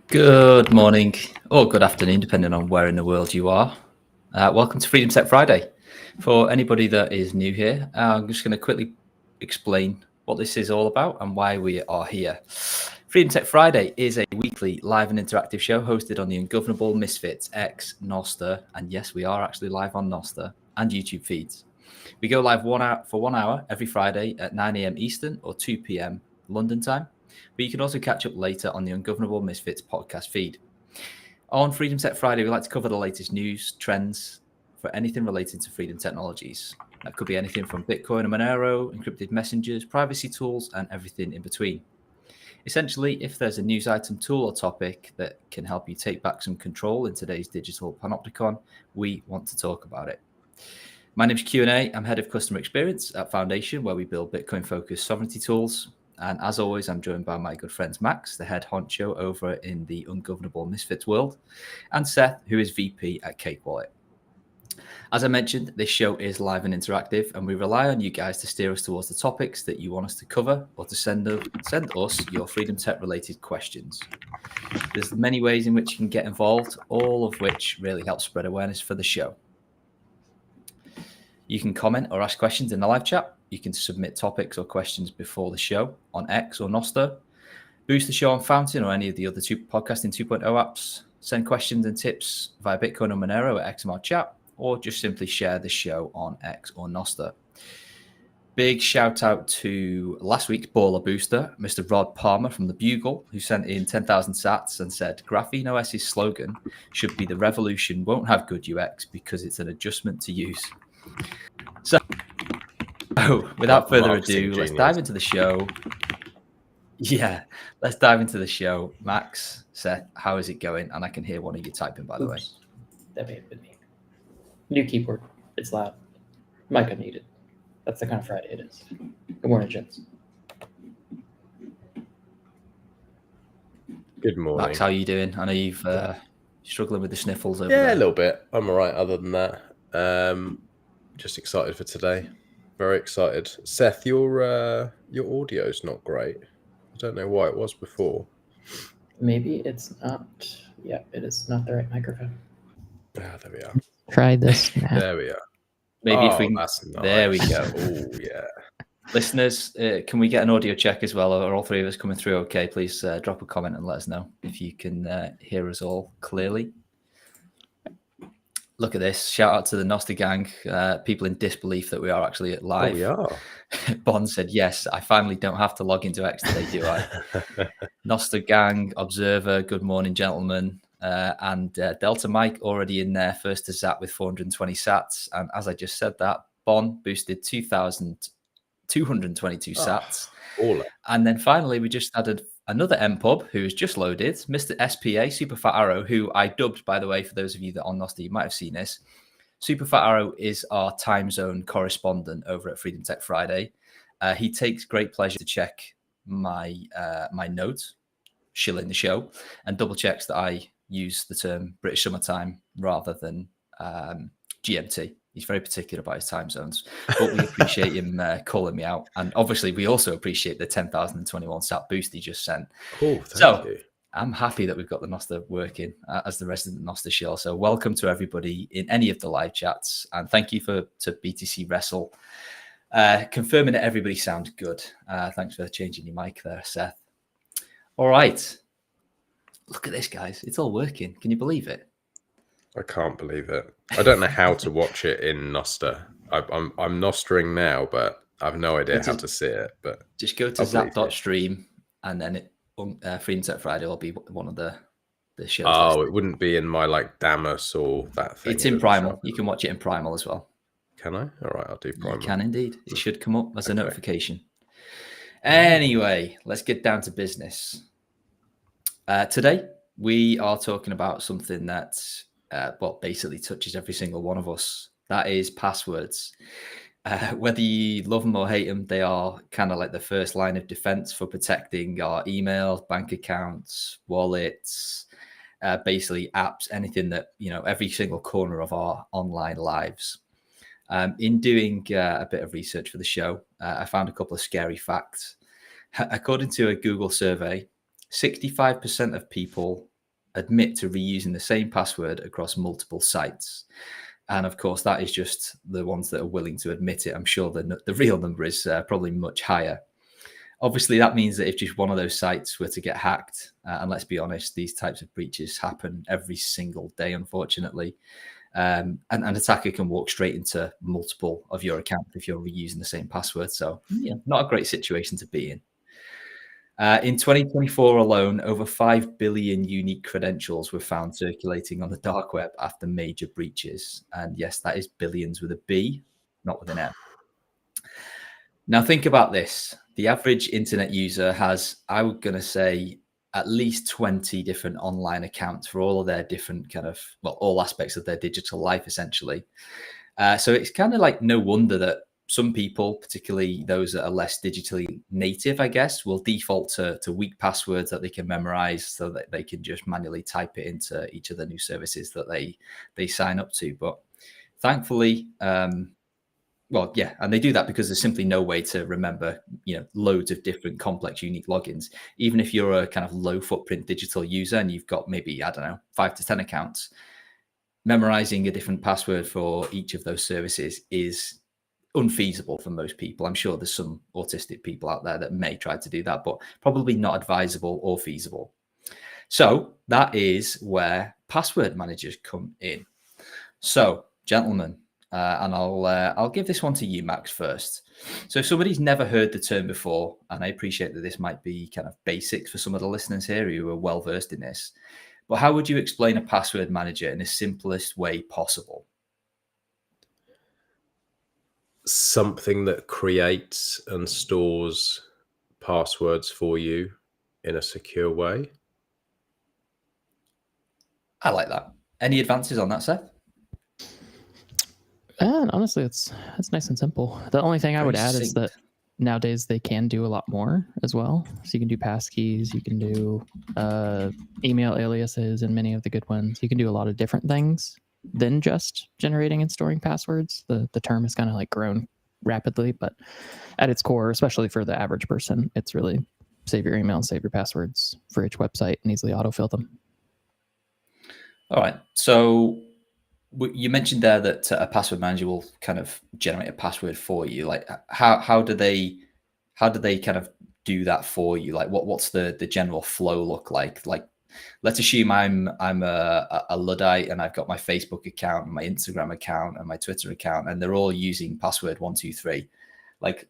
Good morning or good afternoon, depending on where in the world you are. Welcome to Freedom Tech Friday. For anybody that is new here, I'm just going to quickly explain what this is all about and why we are here. Freedom Tech Friday is a weekly live and interactive show hosted on the Ungovernable Misfits X, Noster, and yes, we are actually live on Noster and YouTube feeds. We go live for 1 hour every Friday at 9 a.m. Eastern or 2 p.m. London time. But you can also catch up later on the Ungovernable Misfits podcast feed. On Freedom Tech Friday, we like to cover the latest news, trends for anything related to freedom technologies. That could be anything from Bitcoin and Monero, encrypted messengers, privacy tools, and everything in between. Essentially, if there's a news item, tool, or topic that can help you take back some control in today's digital panopticon, we want to talk about it. My name's Q&A. I'm head of customer experience at Foundation, where we build Bitcoin-focused sovereignty tools. And as always, I'm joined by my good friends Max, the head honcho over in the Ungovernable Misfits world, and Seth, who is VP at Cake Wallet. As I mentioned, this show is live and interactive, and we rely on you guys to steer us towards the topics that you want us to cover or to send us your Freedom Tech related questions. There's many ways in which you can get involved, all of which really help spread awareness for the show. You can comment or ask questions in the live chat. You can submit topics or questions before the show on X or Noster. Boost the show on Fountain or any of the other podcasting 2.0 apps. Send questions and tips via Bitcoin or Monero at XMR chat, or just simply share the show on X or Noster. Big shout out to last week's baller booster, Mr. Rod Palmer from the Bugle, who sent in 10,000 sats and said Graphene OS's slogan should be "The revolution won't have good UX because it's an adjustment to use." So, without further ado, let's dive into the show. Yeah, let's dive into the show. Max, Seth, how is it going? And I can hear one of you typing, by the way. That may have been me. New keyboard. It's loud. Mic unmuted. That's the kind of Friday it is. Good morning, gents. Good morning. Max, how are you doing? I know you've struggling with the sniffles over there. there. A little bit. I'm all right other than that. Just excited for today. Very excited. Seth, your audio's not great. I don't know why it was before. Maybe it's not. Yeah, it is not the right microphone. Ah, there we are. Try this now. There we are. Maybe if we can. That's nice. There we go. Oh, yeah. Listeners, can we get an audio check as well? Are all three of us coming through okay? Please drop a comment and let us know if you can hear us all clearly. Look at this. Shout out to the Noster gang. People in disbelief that we are actually live. Oh, we are. Bond said, yes, I finally don't have to log into X today, do I? Noster gang, Observer, good morning, gentlemen. And Delta Mike already in there, first to zap with 420 sats. And as I just said that, Bond boosted 2,222 sats. And then finally, we just added another MPub who's just loaded, Mr. SPA, Super Fat Arrow, who I dubbed, by the way, for those of you that are on Noster, you might have seen this. Super Fat Arrow is our time zone correspondent over at Freedom Tech Friday. He takes great pleasure to check my my notes, shilling the show, and double checks that I use the term British summertime rather than GMT. He's very particular about his time zones, but we appreciate him calling me out. And obviously, we also appreciate the 10,021 sat boost he just sent. Cool, thank you. I'm happy that we've got the Noster working as the resident Noster shill. So welcome to everybody in any of the live chats. And thank you to BTC Wrestle, confirming that everybody sounds good. Thanks for changing your mic there, Seth. All right. Look at this, guys. It's all working. Can you believe it? I can't believe it. I don't know how to watch it in Noster. I'm Nostering now, but I have no idea how to see it. But just go to zap.stream and then Freedom Tech Friday will be one of the shows. Oh, it wouldn't be in my Damus or that thing. It's in Primal. You can watch it in Primal as well. Can I? All right, I'll do Primal. You can indeed. It should come up as a notification. Anyway, let's get down to business. Today, we are talking about something that basically touches every single one of us. That is passwords. Whether you love them or hate them, they are kind of like the first line of defense for protecting our emails, bank accounts, wallets, basically apps, anything that, every single corner of our online lives. In doing a bit of research for the show, I found a couple of scary facts. According to a Google survey, 65% of people admit to reusing the same password across multiple sites. And of course, that is just the ones that are willing to admit it. I'm sure the real number is probably much higher. Obviously, that means that if just one of those sites were to get hacked, and let's be honest, these types of breaches happen every single day, unfortunately. And an attacker can walk straight into multiple of your accounts if you're reusing the same password. So, yeah, not a great situation to be in. In 2024 alone, over 5 billion unique credentials were found circulating on the dark web after major breaches. And yes, that is billions with a B, not with an M. Now, think about this. The average internet user has, I was going to say, at least 20 different online accounts for all of their different all aspects of their digital life, essentially. So it's kind of like no wonder that some people, particularly those that are less digitally native, I guess, will default to weak passwords that they can memorize so that they can just manually type it into each of the new services that they sign up to. But thankfully, and they do that because there's simply no way to remember, loads of different complex, unique logins. Even if you're a kind of low footprint digital user and you've got maybe, 5 to 10 accounts, memorizing a different password for each of those services is unfeasible for most people. I'm sure there's some autistic people out there that may try to do that, but probably not advisable or feasible. So that is where password managers come in. So, gentlemen, and I'll give this one to you, Max, first. So if somebody's never heard the term before, and I appreciate that this might be kind of basics for some of the listeners here who are well versed in this, but how would you explain a password manager in the simplest way possible? Something that creates and stores passwords for you in a secure way. I like that. Any advances on that, Seth? And honestly, it's nice and simple. The only thing I would add is that nowadays they can do a lot more as well. So you can do passkeys, you can do email aliases, and many of the good ones. You can do a lot of different things than just generating and storing passwords. The term has kind of like grown rapidly, but at its core, especially for the average person, it's really save your email and save your passwords for each website and easily autofill them. All right. So you mentioned there that a password manager will kind of generate a password for you. Like how do they kind of do that for you? Like what's the general flow look like? Like, let's assume I'm a Luddite and I've got my Facebook account and my Instagram account and my Twitter account, and they're all using password 123. Like,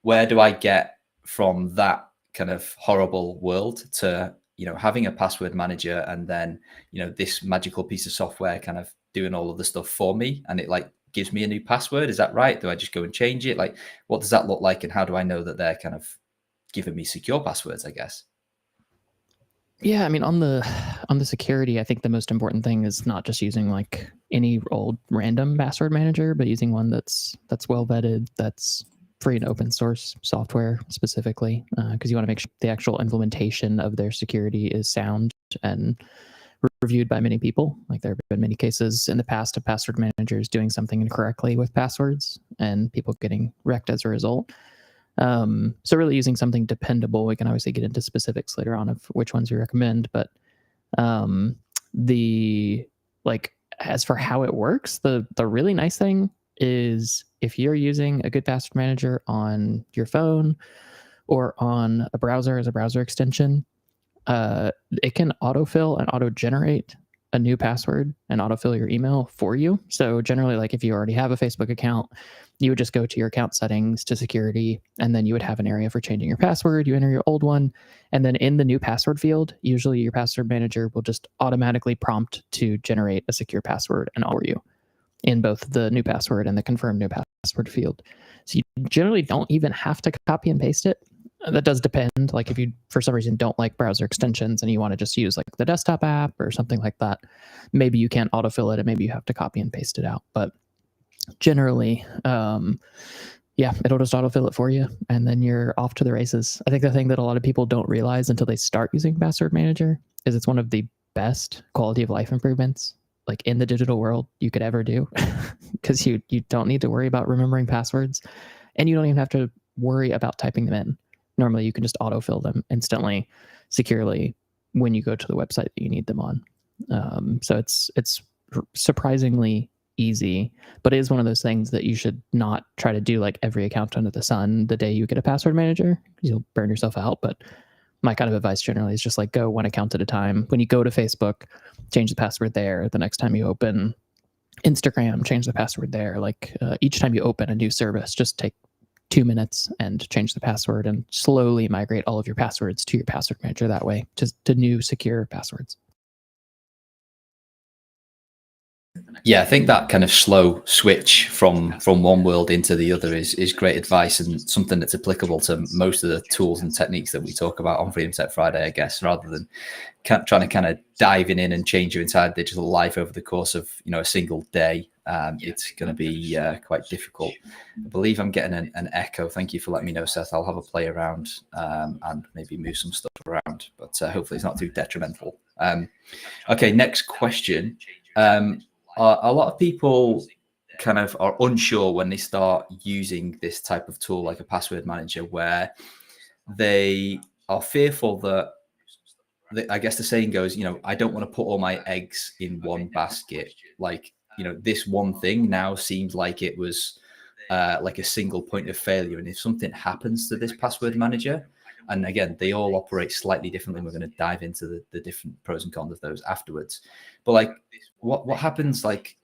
where do I get from that kind of horrible world to, having a password manager and then, this magical piece of software kind of doing all of the stuff for me, and it like gives me a new password? Is that right? Do I just go and change it? Like, what does that look like? And how do I know that they're kind of giving me secure passwords, I guess? Yeah, I mean, on the security, I think the most important thing is not just using like any old random password manager, but using one that's well vetted, that's free and open source software specifically, because you want to make sure the actual implementation of their security is sound and reviewed by many people. Like, there have been many cases in the past of password managers doing something incorrectly with passwords and people getting wrecked as a result. So really using something dependable. We can obviously get into specifics later on of which ones we recommend, but as for how it works, the really nice thing is if you're using a good password manager on your phone or on a browser as a browser extension, it can autofill and auto-generate a new password and autofill your email for you. So generally, like if you already have a Facebook account, you would just go to your account settings to security, and then you would have an area for changing your password. You enter your old one, and then in the new password field, usually your password manager will just automatically prompt to generate a secure password and for you in both the new password and the confirm new password field. So you generally don't even have to copy and paste it. That does depend. Like if you, for some reason, don't like browser extensions and you want to just use like the desktop app or something like that, maybe you can't autofill it and maybe you have to copy and paste it out. But generally, it'll just autofill it for you and then you're off to the races. I think the thing that a lot of people don't realize until they start using Password Manager is it's one of the best quality of life improvements like in the digital world you could ever do, because you don't need to worry about remembering passwords and you don't even have to worry about typing them in. Normally, you can just autofill them instantly, securely when you go to the website that you need them on. So it's surprisingly easy, but it is one of those things that you should not try to do like every account under the sun the day you get a password manager. You'll burn yourself out. But my kind of advice generally is just like go one account at a time. When you go to Facebook, change the password there. The next time you open Instagram, change the password there. Like each time you open a new service, just take 2 minutes and change the password and slowly migrate all of your passwords to your password manager that way, just to new secure passwords. Yeah, I think that kind of slow switch from one world into the other is great advice, and something that's applicable to most of the tools and techniques that we talk about on Freedom Tech Friday, I guess, rather than trying to kind of diving in and change your entire digital life over the course of a single day. It's going to be quite difficult. I believe I'm getting an echo. Thank you for letting me know, Seth. I'll have a play around and maybe move some stuff around, but hopefully it's not too detrimental. Okay, next question. A lot of people kind of are unsure when they start using this type of tool like a password manager, where they are fearful that, I guess the saying goes, I don't want to put all my eggs in one basket. Like, this one thing now seems like it was like a single point of failure. And if something happens to this password manager, and again, they all operate slightly differently. We're going to dive into the different pros and cons of those afterwards. But like, what happens like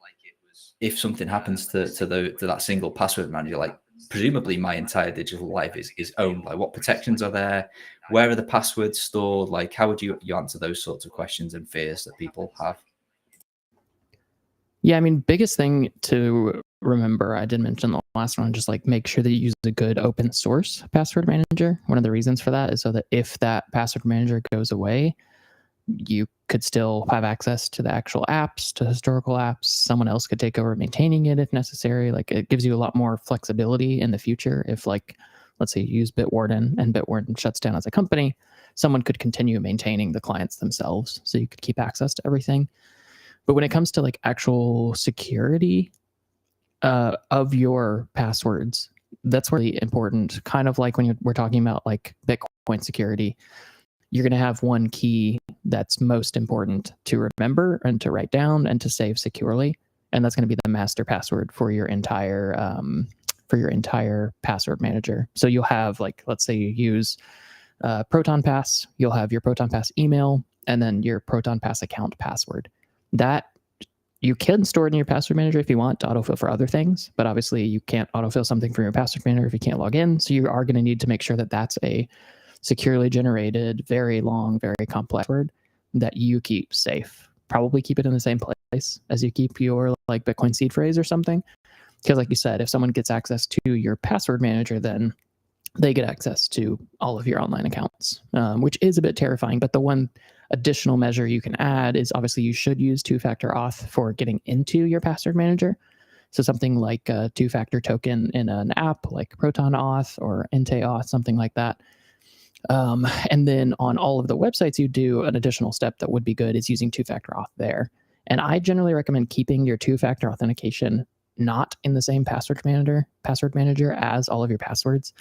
if something happens to that single password manager? Like, presumably my entire digital life is owned. Like, what protections are there? Where are the passwords stored? Like, how would you answer those sorts of questions and fears that people have? Yeah, I mean, biggest thing to remember, I did mention the last one, just like make sure that you use a good open source password manager. One of the reasons for that is so that if that password manager goes away, you could still have access to the actual apps, to historical apps. Someone else could take over maintaining it if necessary. Like, it gives you a lot more flexibility in the future. If, like, let's say you use Bitwarden and Bitwarden shuts down as a company, someone could continue maintaining the clients themselves, so you could keep access to everything. But when it comes to like actual security of your passwords, that's really important. Kind of like when we're talking about like Bitcoin security, you're going to have one key that's most important to remember and to write down and to save securely, and that's going to be the master password for your entire password manager. So you'll have, like, let's say you use Proton Pass, you'll have your Proton Pass email and then your Proton Pass account password. That you can store it in your password manager if you want to autofill for other things, but obviously you can't autofill something from your password manager if you can't log in. So you are going to need to make sure that that's a securely generated, very long, very complex word that you keep safe. Probably keep it in the same place as you keep your like Bitcoin seed phrase or something. Because like you said, if someone gets access to your password manager, then they get access to all of your online accounts, which is a bit terrifying. But the one additional measure you can add is obviously you should use two-factor auth for getting into your password manager. So something like a two-factor token in an app like Proton Auth or Ente Auth, something like that. And then on all of the websites you do, an additional step that would be good is using two-factor auth there. And I generally recommend keeping your two-factor authentication not in the same password manager as all of your passwords.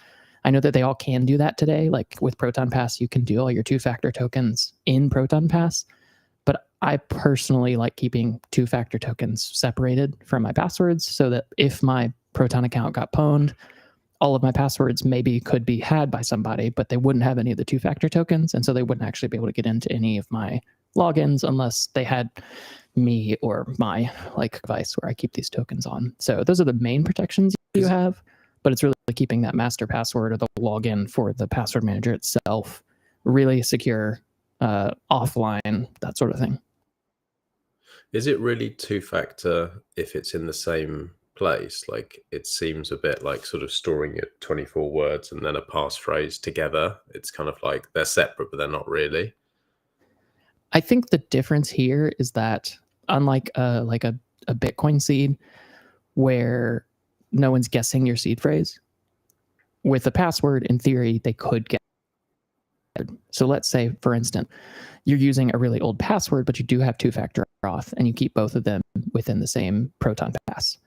I know that they all can do that today. Like with Proton Pass, you can do all your two-factor tokens in Proton Pass. But I personally like keeping two-factor tokens separated from my passwords so that if my Proton account got pwned, all of my passwords maybe could be had by somebody, but they wouldn't have any of the two-factor tokens. And so they wouldn't actually be able to get into any of my logins unless they had me or my like device where I keep these tokens on. So those are the main protections you have. But it's really keeping that master password or the login for the password manager itself really secure, offline, that sort of thing. Is it really two-factor if it's in the same place? Like, it seems a bit like sort of storing your 24 words and then a passphrase together. It's kind of like they're separate, but they're not really. I think the difference here is that unlike a Bitcoin seed where no one's guessing your seed phrase, with a password, in theory, they could get it. So let's say, for instance, you're using a really old password, but you do have two-factor auth, and you keep both of them within the same Proton Pass.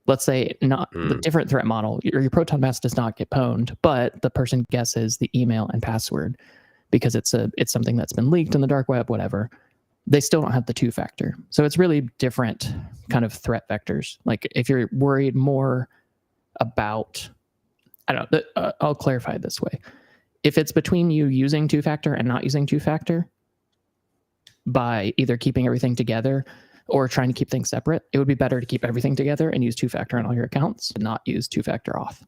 Let's say not the different threat model, your Proton Pass does not get pwned, but the person guesses the email and password because it's something that's been leaked in the dark web, whatever. they still don't have the two-factor. So it's really different kind of threat vectors. Like if you're worried more about, I don't know, I'll clarify it this way. If it's between you using two-factor and not using two-factor, by either keeping everything together or trying to keep things separate, it would be better to keep everything together and use two-factor on all your accounts and not use two-factor auth.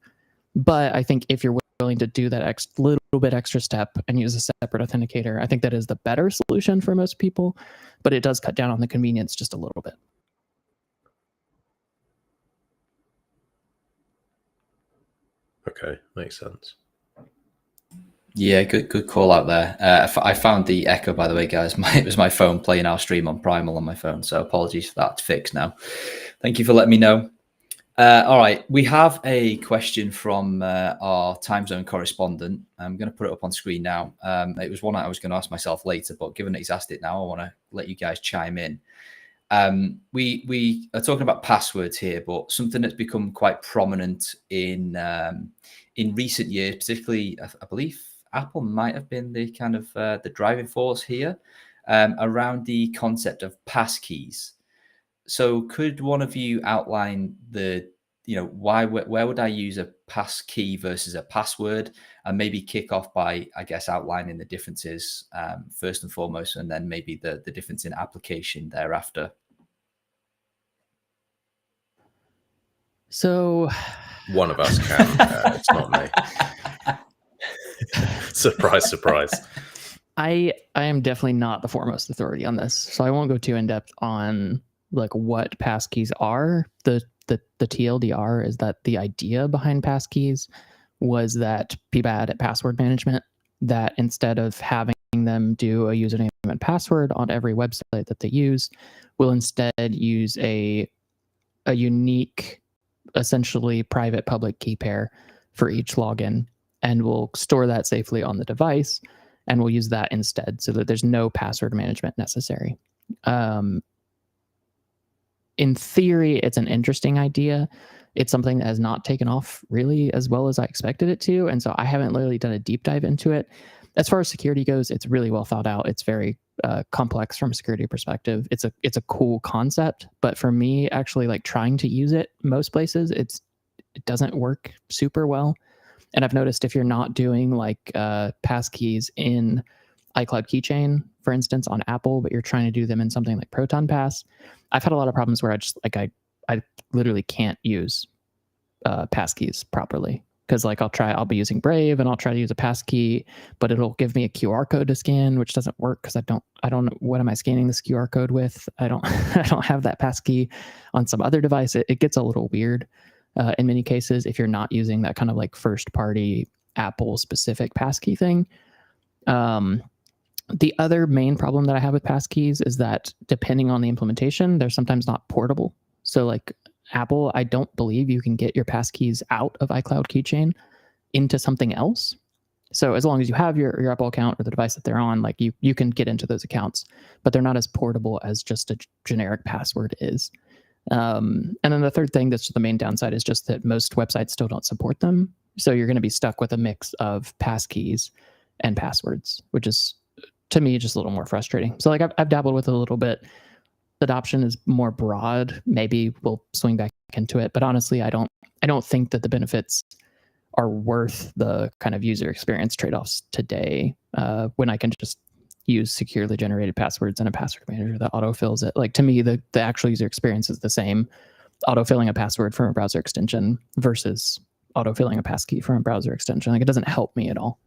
But I think if you're willing to do that little bit extra step and use a separate authenticator, I think that is the better solution for most people, but it does cut down on the convenience just a little bit. Okay, makes sense. Yeah, good call out there. I found the echo, by the way, guys. It was my phone playing our stream on Primal on my phone, so apologies for that. It's fixed now. Thank you for letting me know. All right, we have a question from our time zone correspondent. I'm going to put it up on screen now. It was one I was going to ask myself later, but given that he's asked it now, I want to let you guys chime in. We are talking about passwords here, but something that's become quite prominent in recent years, particularly, I believe Apple might have been the kind of the driving force here around the concept of passkeys. So could one of you outline where would I use a passkey versus a password, and maybe kick off by, I guess, outlining the differences first and foremost, and then maybe the difference in application thereafter. So one of us can. It's not me. Surprise, surprise. I am definitely not the foremost authority on this, so I won't go too in depth on like what passkeys are. The TLDR is that the idea behind passkeys was that people had at password management, that instead of having them do a username and password on every website that they use, will instead use a unique, essentially private public key pair for each login, and we'll store that safely on the device, and we'll use that instead so that there's no password management necessary. In theory, it's an interesting idea. It's something that has not taken off really as well as I expected it to, and so I haven't really done a deep dive into it. As far as security goes, it's really well thought out. It's very complex from a security perspective. It's a cool concept, but for me, actually, like trying to use it most places, it doesn't work super well. And I've noticed if you're not doing like passkeys in iCloud Keychain, for instance, on Apple, but you're trying to do them in something like Proton Pass, I've had a lot of problems where I literally can't use passkeys properly. Because like I'll be using Brave and I'll try to use a passkey, but it'll give me a QR code to scan, which doesn't work because I don't know what am I scanning this QR code with. I don't have that passkey on some other device. It gets a little weird in many cases if you're not using that kind of like first party Apple specific passkey thing. The other main problem that I have with passkeys is that depending on the implementation, they're sometimes not portable. So like Apple, I don't believe you can get your passkeys out of iCloud Keychain into something else. So as long as you have your Apple account or the device that they're on, like you can get into those accounts, but they're not as portable as just a generic password is. And then the third thing that's the main downside is just that most websites still don't support them. So you're going to be stuck with a mix of passkeys and passwords, which is, to me, just a little more frustrating. So like I've dabbled with it a little bit. Adoption is more broad. Maybe we'll swing back into it, but honestly, I don't think that the benefits are worth the kind of user experience trade-offs today when I can just use securely generated passwords and a password manager that autofills it. Like to me, the actual user experience is the same. Autofilling a password from a browser extension versus autofilling a passkey from a browser extension. Like it doesn't help me at all.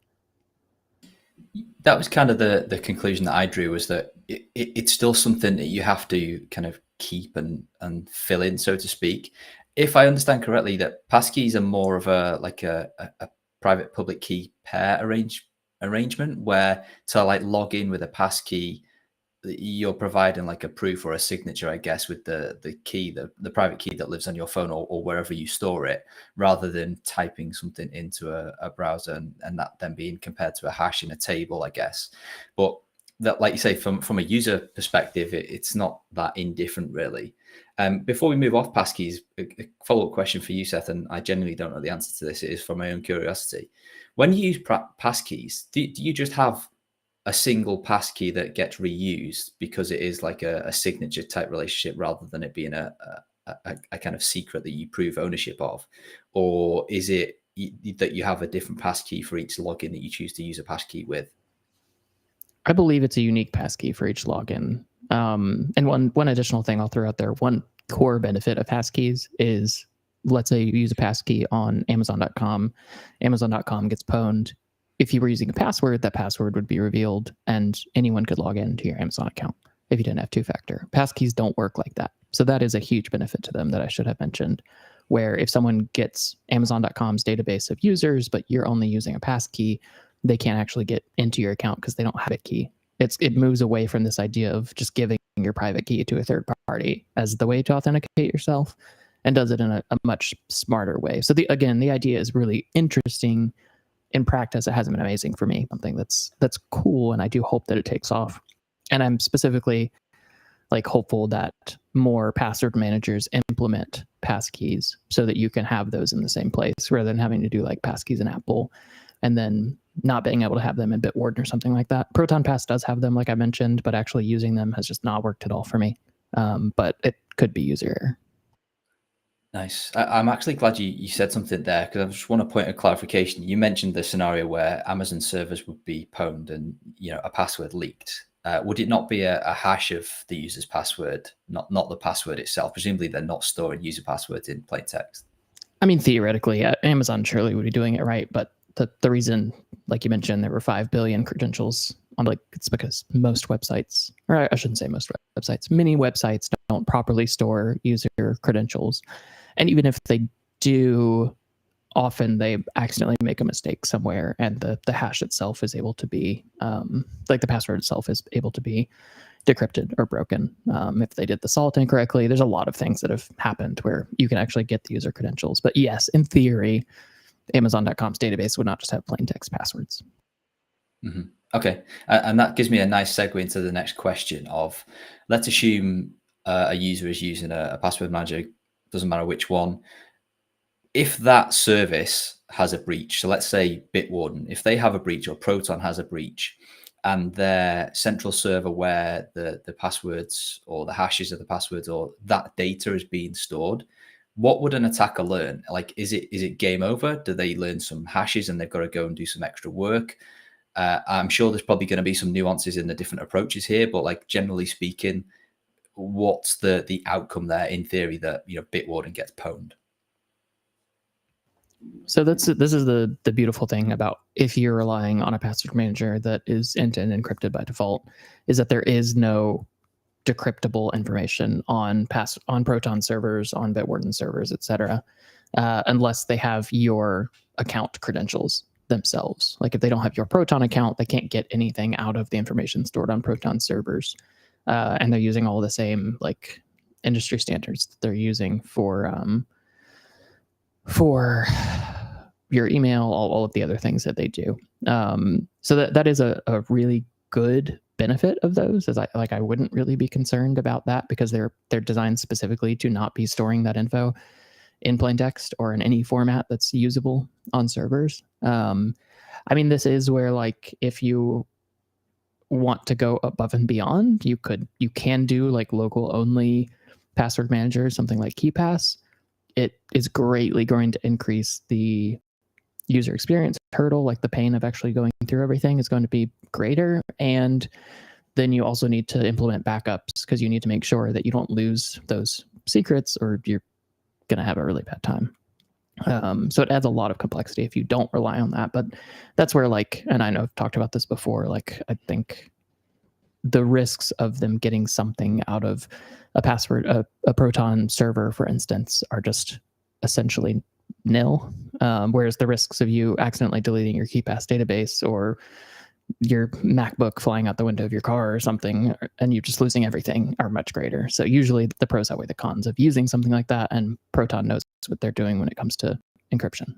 That was kind of the conclusion that I drew, was that it's still something that you have to kind of keep and fill in, so to speak. If I understand correctly, that passkeys are more of a private public key pair arrangement, where to like log in with a passkey, you're providing like a proof or a signature, I guess, with the key, the private key that lives on your phone or wherever you store it, rather than typing something into a browser and that then being compared to a hash in a table, I guess. But that, like you say, from a user perspective, it's not that indifferent, really. Before we move off passkeys, a follow-up question for you, Seth, and I genuinely don't know the answer to this. It is from my own curiosity. When you use passkeys, do you just have a single passkey that gets reused because it is like a signature type relationship rather than it being a kind of secret that you prove ownership of? Or is it that you have a different passkey for each login that you choose to use a passkey with? I believe it's a unique passkey for each login. And one additional thing I'll throw out there, one core benefit of passkeys is, let's say you use a passkey on Amazon.com. Amazon.com gets pwned. If you were using a password, that password would be revealed and anyone could log into your Amazon account if you didn't have two-factor. Passkeys don't work like that. So that is a huge benefit to them that I should have mentioned, where if someone gets Amazon.com's database of users, but you're only using a passkey, they can't actually get into your account because they don't have a key. It moves away from this idea of just giving your private key to a third party as the way to authenticate yourself, and does it in a much smarter way. So the idea is really interesting. In practice, it hasn't been amazing for me. Something that's cool, and I do hope that it takes off. And I'm specifically like hopeful that more password managers implement passkeys so that you can have those in the same place rather than having to do like passkeys in Apple and then not being able to have them in Bitwarden or something like that. Proton Pass does have them, like I mentioned, but actually using them has just not worked at all for me. But it could be user error. Nice. I'm actually glad you said something there, because I just want to point a clarification. You mentioned the scenario where Amazon servers would be pwned and a password leaked. Would it not be a hash of the user's password, not the password itself? Presumably, they're not storing user passwords in plain text. I mean, theoretically, Amazon surely would be doing it right, but the reason, like you mentioned, there were 5 billion credentials. It's because most websites, or I shouldn't say most websites, many websites don't properly store user credentials. And even if they do, often they accidentally make a mistake somewhere, and the hash itself is able to be, the password itself is able to be decrypted or broken. If they did the salt incorrectly, there's a lot of things that have happened where you can actually get the user credentials. But yes, in theory, Amazon.com's database would not just have plain text passwords. Mm-hmm. Okay. And that gives me a nice segue into the next question of, let's assume a user is using a password manager, doesn't matter which one. If that service has a breach, so let's say Bitwarden, if they have a breach or Proton has a breach, and their central server where the passwords or the hashes of the passwords or that data is being stored, what would an attacker learn? Like, is it game over? Do they learn some hashes and they've got to go and do some extra work? I'm sure there's probably going to be some nuances in the different approaches here, but like generally speaking, what's the outcome there in theory that Bitwarden gets pwned? So this is the beautiful thing about if you're relying on a password manager that is end-to-end encrypted by default, is that there is no decryptable information on Proton servers, on Bitwarden servers, etc., unless they have your account credentials themselves. Like if they don't have your Proton account, they can't get anything out of the information stored on Proton servers, and they're using all the same like industry standards that they're using for your email, all of the other things that they do. So that is a really good benefit of those. As I wouldn't really be concerned about that because they're designed specifically to not be storing that info in plain text or in any format that's usable on servers. I mean, this is where like if you want to go above and beyond, you can do like local only password managers, something like KeePass. It is greatly going to increase the user experience hurdle, like the pain of actually going through everything is going to be greater. And then you also need to implement backups because you need to make sure that you don't lose those secrets or you're going to have a really bad time. So it adds a lot of complexity if you don't rely on that. But that's where and I know I've talked about this before, I think the risks of them getting something out of a password, a Proton server, for instance, are just essentially nil. Whereas the risks of you accidentally deleting your KeePass database or your MacBook flying out the window of your car or something, and you just losing everything are much greater. So usually the pros outweigh the cons of using something like that, and Proton knows what they're doing when it comes to encryption.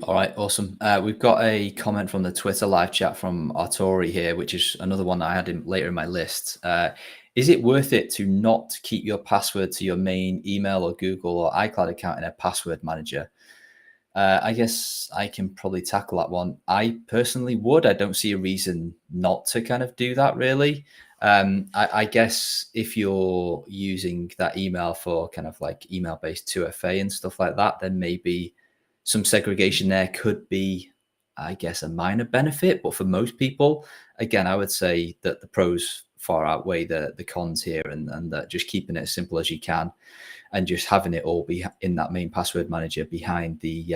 All right, awesome. We've got a comment from the Twitter live chat from Artori here, which is another one that I had later in my list. Is it worth it to not keep your password to your main email or Google or iCloud account in a password manager? I guess I can probably tackle that one. I personally would. I don't see a reason not to kind of do that, really. I guess if you're using that email for kind of like email-based 2FA and stuff like that, then maybe some segregation there could be, I guess, a minor benefit. But for most people, again, I would say that the pros far outweigh the cons here, and that just keeping it as simple as you can, and just having it all be in that main password manager behind the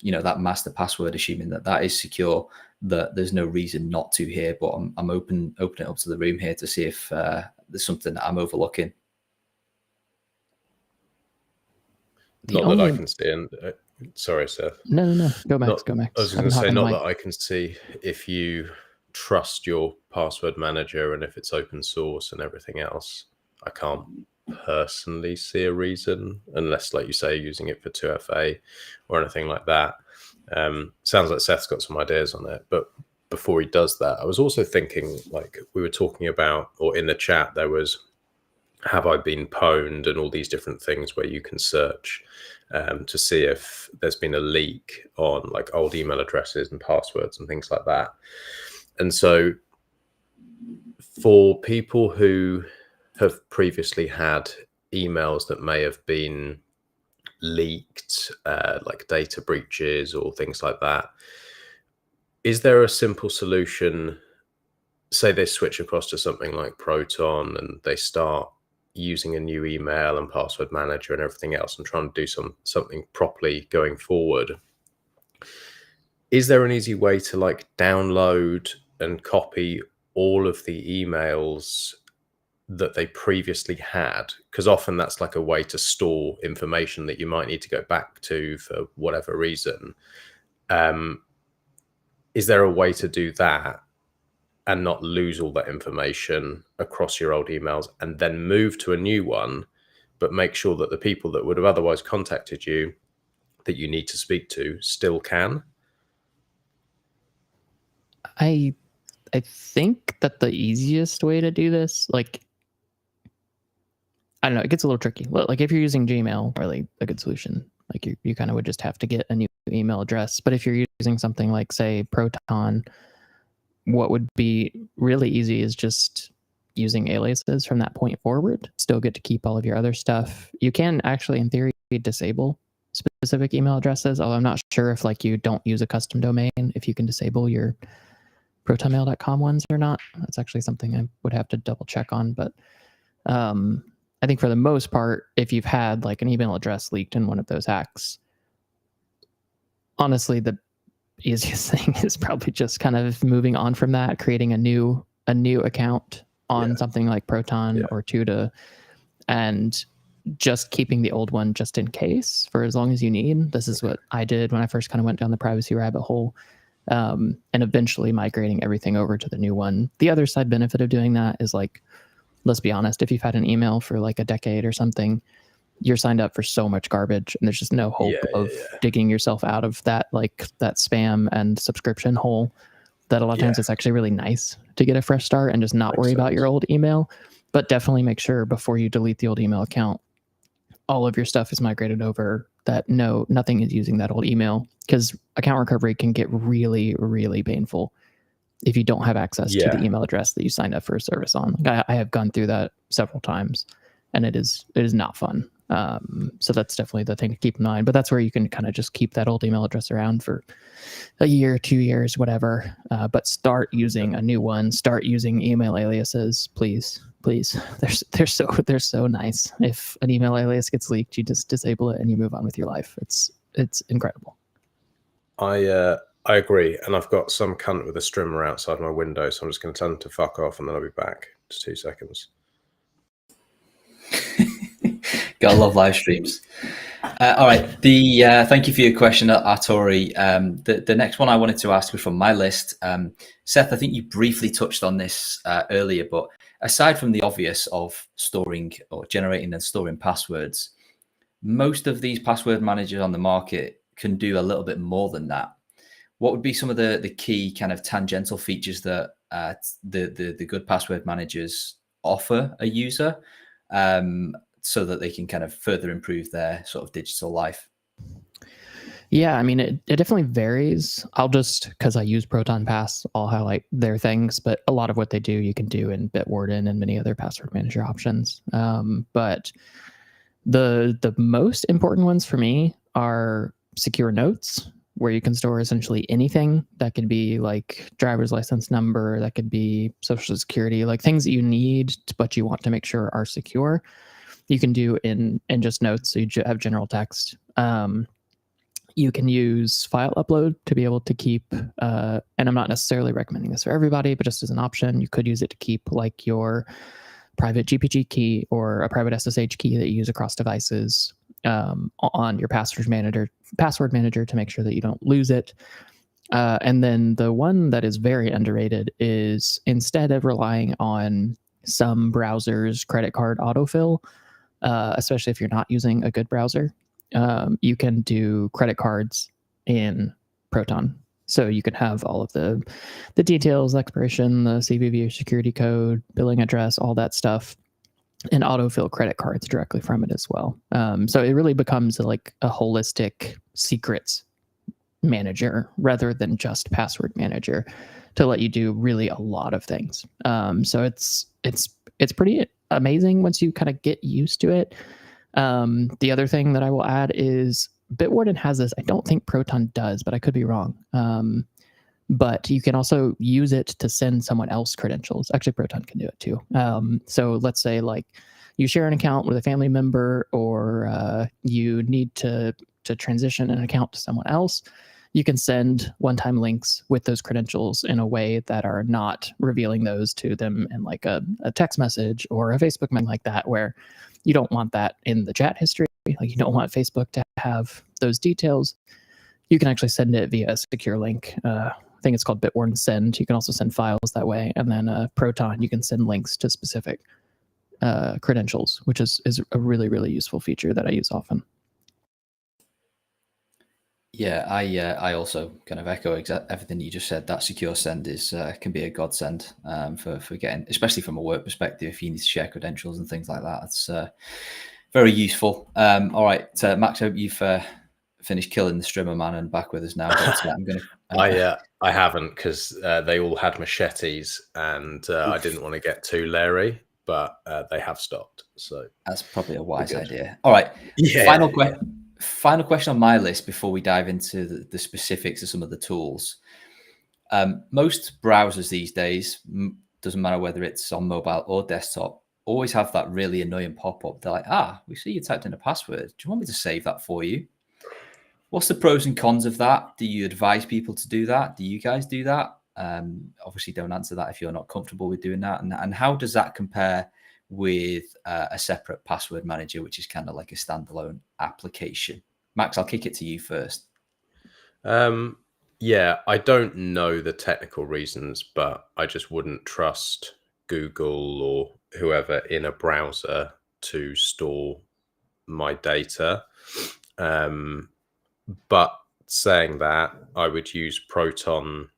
that master password, assuming that that is secure, that there's no reason not to here. But I'm opening it up to the room here to see if there's something that I'm overlooking. Not that I can see. And sorry, Seth. No. Go Max. Go Max. I was going to say, not that I can see. If you trust your password manager and if it's open source and everything else, I can't personally see a reason, unless, like you say, using it for 2FA or anything like that. Sounds like Seth's got some ideas on it. But before he does that, I was also thinking, like we were talking about, or in the chat, there was, have I been pwned, and all these different things where you can search to see if there's been a leak on like old email addresses and passwords and things like that. And so for people who have previously had emails that may have been leaked, like data breaches or things like that, is there a simple solution? Say they switch across to something like Proton and they start using a new email and password manager and everything else and trying to do something properly going forward. Is there an easy way to like download and copy all of the emails that they previously had? Because often that's like a way to store information that you might need to go back to for whatever reason. Is there a way to do that and not lose all that information across your old emails and then move to a new one, but make sure that the people that would have otherwise contacted you that you need to speak to still can? I think that the easiest way to do this, like, I don't know, it gets a little tricky. Like if you're using Gmail, really a good solution, like you kind of would just have to get a new email address. But if you're using something like, say, Proton, what would be really easy is just using aliases from that point forward. Still get to keep all of your other stuff. You can actually, in theory, disable specific email addresses, although I'm not sure if like you don't use a custom domain, if you can disable your protonmail.com ones or not. That's actually something I would have to double check on. But I think for the most part, if you've had like an email address leaked in one of those hacks, honestly, the easiest thing is probably just kind of moving on from that, creating a new account on something like Proton or Tuda, and just keeping the old one just in case for as long as you need. This is what I did when I first kind of went down the privacy rabbit hole, and eventually migrating everything over to the new one. The other side benefit of doing that is, like, let's be honest, if you've had an email for like a decade or something, you're signed up for so much garbage, and there's just no hope of digging yourself out of that, like that spam and subscription hole, that a lot of times it's actually really nice to get a fresh start and just not worry about your old email. But definitely make sure before you delete the old email account, all of your stuff is migrated over, that nothing is using that old email, because account recovery can get really, really painful if you don't have access to the email address that you signed up for a service on. Like I have gone through that several times, and it is not fun. So that's definitely the thing to keep in mind. But that's where you can kind of just keep that old email address around for a year, 2 years, whatever. But start using a new one. Start using email aliases, please. They're so nice. If an email alias gets leaked, you just disable it and you move on with your life. It's incredible. I agree, and I've got some cunt with a strimmer outside my window, so I'm just going to tell him to fuck off, and then I'll be back. Just 2 seconds. Gotta love live streams. All right. Thank you for your question, Artori. The next one I wanted to ask was from my list. Seth, I think you briefly touched on this earlier, but aside from the obvious of storing or generating and storing passwords, most of these password managers on the market can do a little bit more than that. What would be some of the key kind of tangential features that the good password managers offer a user, so that they can kind of further improve their sort of digital life? Yeah, I mean, it definitely varies. I'll just, because I use Proton Pass, I'll highlight their things, but a lot of what they do, you can do in Bitwarden and many other password manager options. But the most important ones for me are secure notes, where you can store essentially anything. That could be like driver's license number, that could be social security, like things that you need, but you want to make sure are secure. You can do in just notes, so you have general text. You can use file upload to be able to keep, and I'm not necessarily recommending this for everybody, but just as an option, you could use it to keep like your private GPG key or a private SSH key that you use across devices on your password manager to make sure that you don't lose it. And then the one that is very underrated is, instead of relying on some browsers' credit card autofill, especially if you're not using a good browser, you can do credit cards in Proton. So you can have all of the details, expiration, the CVV or security code, billing address, all that stuff, and autofill credit cards directly from it as well. So it really becomes like a holistic secrets manager rather than just password manager, to let you do really a lot of things. So it's pretty amazing once you kind of get used to it. The other thing that I will add is Bitwarden has this. I don't think Proton does, but I could be wrong. But you can also use it to send someone else credentials. Actually, Proton can do it too. So let's say like you share an account with a family member, or you need to transition an account to someone else. You can send one-time links with those credentials in a way that are not revealing those to them in like a text message or a Facebook message like that, where you don't want that in the chat history. Like, you don't want Facebook to have those details. You can actually send it via a secure link. I think it's called Bitwarden Send. You can also send files that way. And then Proton, you can send links to specific credentials, which is a really, really useful feature that I use often. Yeah, I also kind of echo everything you just said. That secure send is can be a godsend for getting, especially from a work perspective, if you need to share credentials and things like that. It's very useful. All right, Max, I hope you've finished killing the Strimmer man and back with us now. But, I'm gonna. I haven't, because they all had machetes, and I didn't want to get too leery, but they have stopped. So that's probably a wise idea. All right. Yeah. Final question on my list before we dive into the specifics of some of the tools. Most browsers these days, doesn't matter whether it's on mobile or desktop, always have that really annoying pop-up. They're like, we see you typed in a password. Do you want me to save that for you? What's the pros and cons of that? Do you advise people to do that? Do you guys do that? Obviously, don't answer that if you're not comfortable with doing that. And how does that compare with a separate password manager, which is kind of like a standalone application? Max, I'll kick it to you first. Yeah, I don't know the technical reasons, but I just wouldn't trust Google or whoever in a browser to store my data. But saying that, I would use Proton,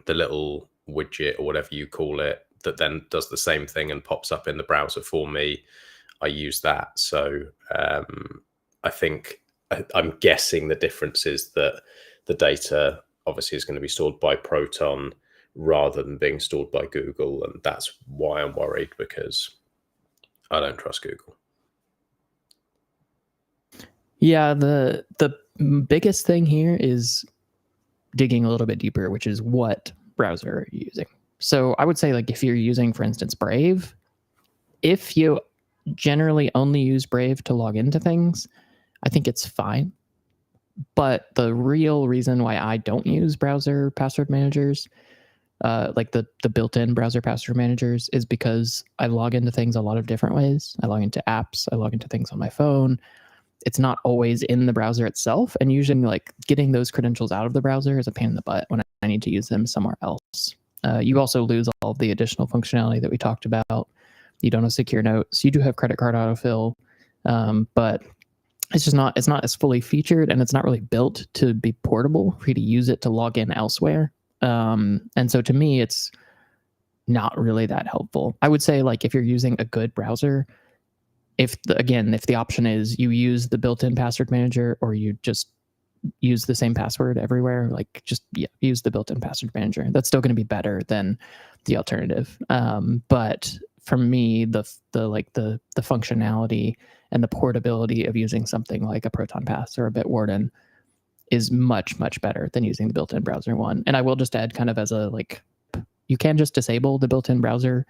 the little widget or whatever you call it, that then does the same thing and pops up in the browser for me. I use that. So I think I'm guessing the difference is that the data obviously is going to be stored by Proton rather than being stored by Google. And that's why I'm worried, because I don't trust Google. Yeah, the biggest thing here is digging a little bit deeper, which is what browser are you using? So I would say, like, if you're using, for instance, Brave, if you generally only use Brave to log into things, I think it's fine. But the real reason why I don't use browser password managers, like the built-in browser password managers, is because I log into things a lot of different ways. I log into apps, I log into things on my phone. It's not always in the browser itself. And usually, like, getting those credentials out of the browser is a pain in the butt when I need to use them somewhere else. You also lose all the additional functionality that we talked about. You don't have secure notes. You do have credit card autofill, but it's just not, it's not as fully featured, and it's not really built to be portable for you to use it to log in elsewhere. And so to me, it's not really that helpful. I would say, like, if you're using a good browser, if the option is you use the built-in password manager, or you just use the same password everywhere, like just use the built-in password manager. That's still going to be better than the alternative. But for me, the functionality and the portability of using something like a Proton Pass or a Bitwarden is much, much better than using the built-in browser one. And I will just add, kind of as a like, you can just disable the built-in browser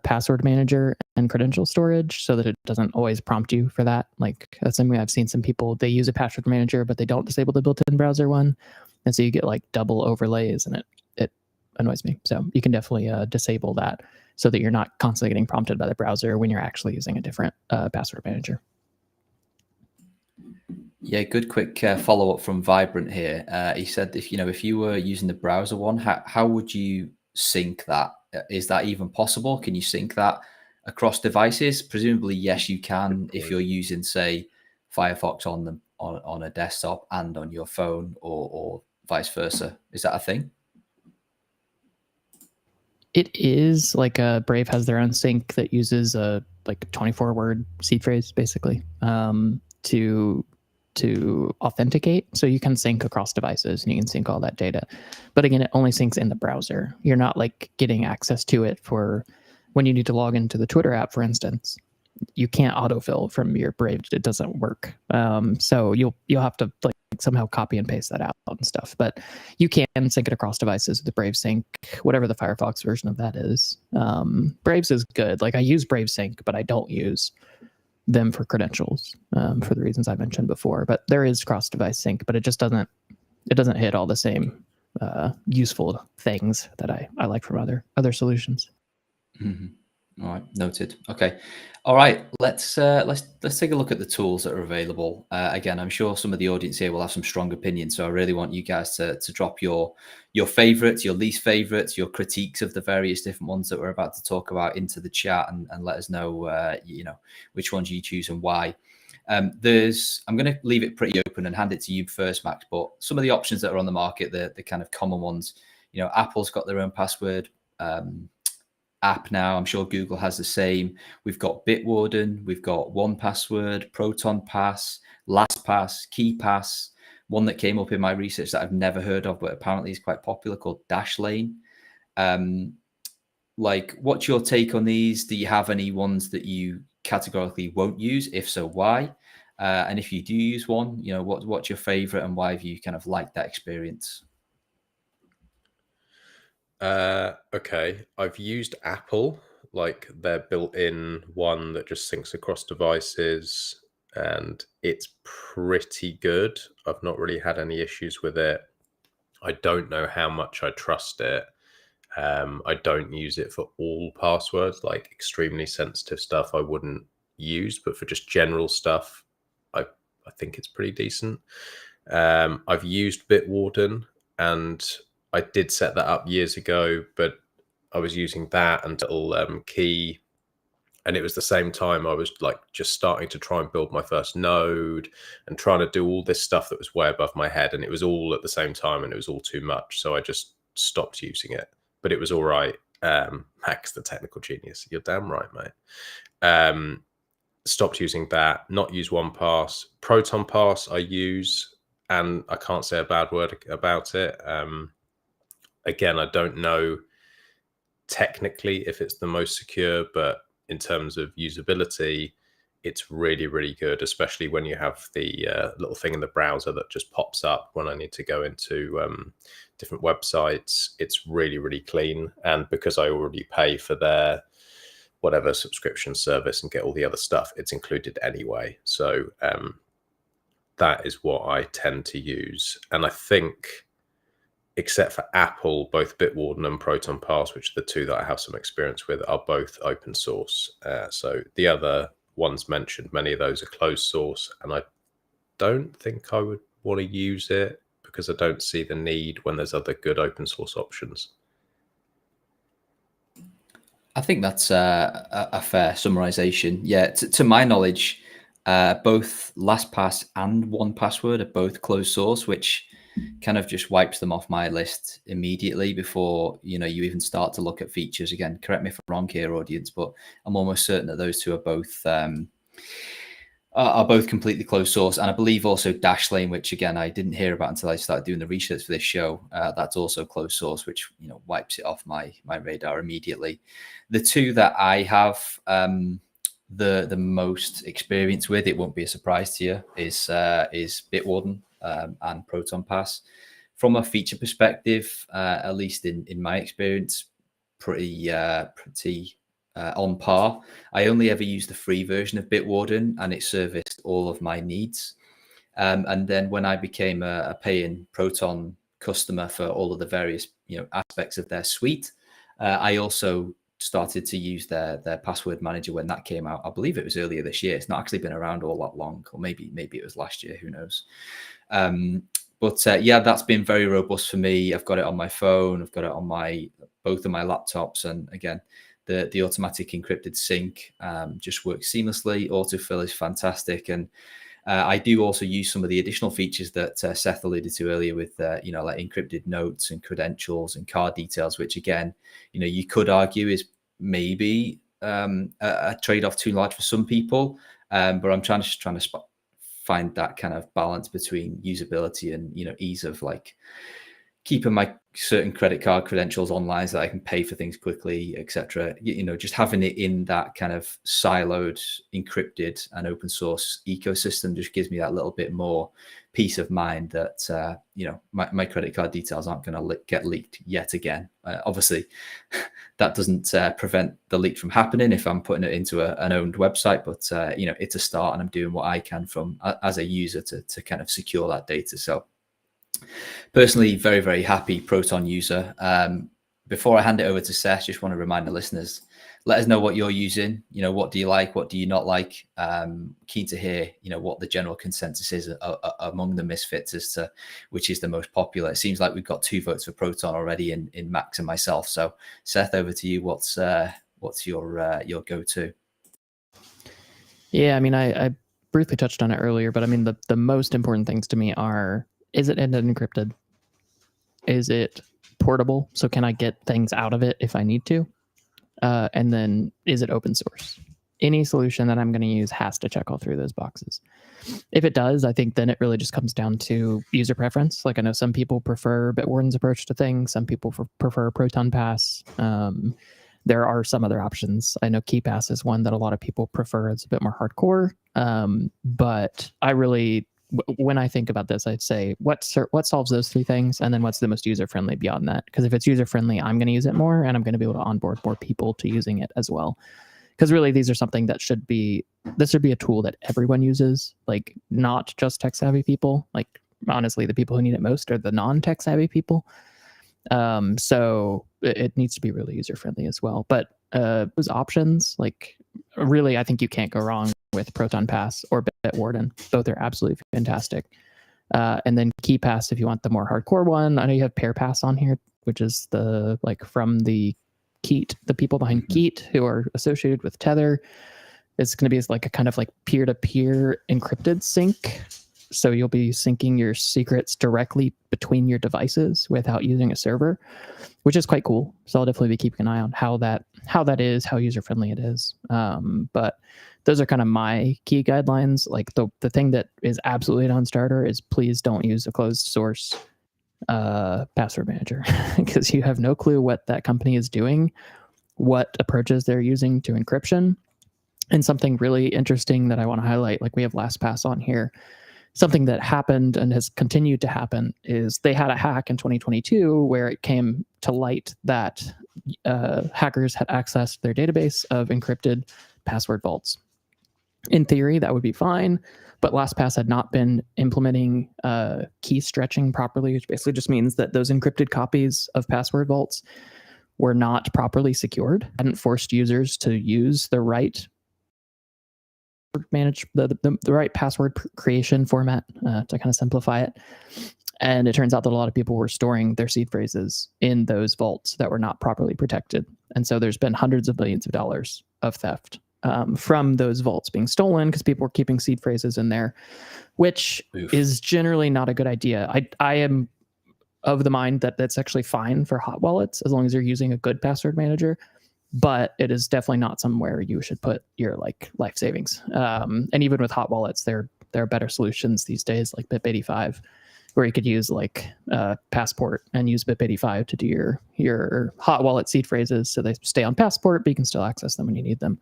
password manager and credential storage so that it doesn't always prompt you for that. Like that's something I've seen some people, they use a password manager, but they don't disable the built-in browser one. And so you get like double overlays, and it annoys me. So you can definitely disable that so that you're not constantly getting prompted by the browser when you're actually using a different password manager. Yeah, good quick follow-up from Vibrant here. He said if you were using the browser one, how would you sync that? Is that even possible? Can you sync that across devices? Presumably, yes, you can if you're using, say, Firefox on a desktop and on your phone, or vice versa. Is that a thing? It is. Like Brave has their own sync that uses a 24-word seed phrase basically to authenticate. So you can sync across devices and you can sync all that data. But again, it only syncs in the browser. You're not like getting access to it for when you need to log into the Twitter app, for instance. You can't autofill from your Brave. It doesn't work. So you'll have to like somehow copy and paste that out and stuff. But you can sync it across devices with the Brave Sync, whatever the Firefox version of that is. Braves is good. Like I use Brave Sync, but I don't use them for credentials for the reasons I mentioned before. But there is cross-device sync, but it just doesn't hit all the same useful things that I like from other solutions. Mm-hmm. All right, noted. Okay, all right. Let's take a look at the tools that are available. Again, I'm sure some of the audience here will have some strong opinions, so I really want you guys to drop your favorites, your least favorites, your critiques of the various different ones that we're about to talk about into the chat, and let us know which ones you choose and why. I'm going to leave it pretty open and hand it to you first, Max. But some of the options that are on the market, the kind of common ones, Apple's got their own password app now. I'm sure Google has the same. We've got Bitwarden, we've got 1Password, Proton Pass, LastPass, KeyPass. One that came up in my research that I've never heard of, but apparently is quite popular, called Dashlane. What's your take on these? Do you have any ones that you categorically won't use? If so, why? And if you do use one, what's your favorite and why have you kind of liked that experience? Okay, I've used Apple, like their built-in one that just syncs across devices, and it's pretty good. I've not really had any issues with it. I don't know how much I trust it. I don't use it for all passwords, like extremely sensitive stuff I wouldn't use, but for just general stuff, I think it's pretty decent. I've used Bitwarden, and I did set that up years ago, but I was using that until Key, and it was the same time I was like just starting to try and build my first node and trying to do all this stuff that was way above my head, and it was all at the same time, and it was all too much. So I just stopped using it, but it was all right. Max, the technical genius, you're damn right, mate. Stopped using that, not use 1Pass. Proton Pass I use, and I can't say a bad word about it. Again, I don't know technically if it's the most secure, but in terms of usability, it's really, really good, especially when you have the little thing in the browser that just pops up when I need to go into different websites. It's really, really clean. And because I already pay for their whatever subscription service and get all the other stuff, it's included anyway. So that is what I tend to use. And I think, except for Apple, both Bitwarden and Proton Pass, which are the two that I have some experience with, are both open source. So the other ones mentioned, many of those are closed source, and I don't think I would want to use it because I don't see the need when there's other good open source options. I think that's a fair summarization. Yeah, to my knowledge, both LastPass and 1Password are both closed source, which kind of just wipes them off my list immediately before you even start to look at features. Again, correct me if I'm wrong here, audience, but I'm almost certain that those two are both are both completely closed source, and I believe also Dashlane, which again I didn't hear about until I started doing the research for this show. That's also closed source, which wipes it off my radar immediately. The two that I have the most experience with, it won't be a surprise to you, is Bitwarden and Proton Pass. From a feature perspective, at least in my experience, pretty on par. I only ever used the free version of Bitwarden, and it serviced all of my needs. And then when I became a paying Proton customer for all of the various aspects of their suite, I also started to use their password manager when that came out. I believe it was earlier this year. It's not actually been around all that long, or maybe it was last year. Who knows? But yeah, that's been very robust for me. I've got it on my phone. I've got it on both of my laptops, and again, the automatic encrypted sync just works seamlessly. Autofill is fantastic, and I do also use some of the additional features that Seth alluded to earlier with like encrypted notes and credentials and card details, which again, you could argue is maybe a trade-off too large for some people, but I'm trying to find that kind of balance between usability and ease of like keeping my certain credit card credentials online so that I can pay for things quickly, etc. Just having it in that kind of siloed, encrypted and open source ecosystem just gives me that little bit more peace of mind that my credit card details aren't going to get leaked yet again. Obviously, that doesn't prevent the leak from happening if I'm putting it into an owned website, but it's a start, and I'm doing what I can as a user to kind of secure that data. So personally, very, very happy Proton user. Before I hand it over to Seth, just want to remind the listeners, let us know what you're using. What do you like? What do you not like? Keen to hear, what the general consensus is among the misfits as to which is the most popular. It seems like we've got 2 votes for Proton already in Max and myself. So Seth, over to you. What's your go-to? Yeah, I mean, I briefly touched on it earlier, but I mean, the most important things to me are, is it end-to-end encrypted? Is it portable? So can I get things out of it if I need to? And then is it open source? Any solution that I'm going to use has to check all 3 of those boxes. If it does, I think then it really just comes down to user preference. Like I know some people prefer Bitwarden's approach to things. Some people prefer Proton Pass. There are some other options. I know KeyPass is one that a lot of people prefer. It's a bit more hardcore. But I really, when I think about this, I'd say what solves those 3 things, and then what's the most user-friendly beyond that? Because if it's user-friendly, I'm going to use it more, and I'm going to be able to onboard more people to using it as well. Because really, these are something that should be a tool that everyone uses, like not just tech-savvy people. Like honestly, the people who need it most are the non-tech-savvy people. So it needs to be really user-friendly as well. But those options, like really, I think you can't go wrong with Proton Pass or Bitwarden. Both are absolutely fantastic. And then KeyPass, if you want the more hardcore one. I know you have PairPass on here, which is the from the Keat, the people behind Keat who are associated with Tether. It's going to be like a kind of like peer-to-peer encrypted sync. So you'll be syncing your secrets directly between your devices without using a server, which is quite cool. So I'll definitely be keeping an eye on how that is, how user-friendly it is. But those are kind of my key guidelines. Like the thing that is absolutely a non-starter is please don't use a closed source password manager because you have no clue what that company is doing, what approaches they're using to encryption. And something really interesting that I want to highlight, like we have LastPass on here. Something that happened and has continued to happen is they had a hack in 2022 where it came to light that hackers had accessed their database of encrypted password vaults. In theory, that would be fine, but LastPass had not been implementing key stretching properly, which basically just means that those encrypted copies of password vaults were not properly secured, hadn't forced users to use the right manage the right password creation format to kind of simplify it. And it turns out that a lot of people were storing their seed phrases in those vaults that were not properly protected. And so there's been hundreds of millions of dollars of theft from those vaults being stolen because people were keeping seed phrases in there, which is generally not a good idea. I am of the mind that that's actually fine for hot wallets as long as you're using a good password manager. but it is definitely not somewhere you should put your like life savings. And even with hot wallets, there are better solutions these days, like BIP85, where you could use like Passport and use BIP85 to do your hot wallet seed phrases, so they stay on Passport, but you can still access them when you need them.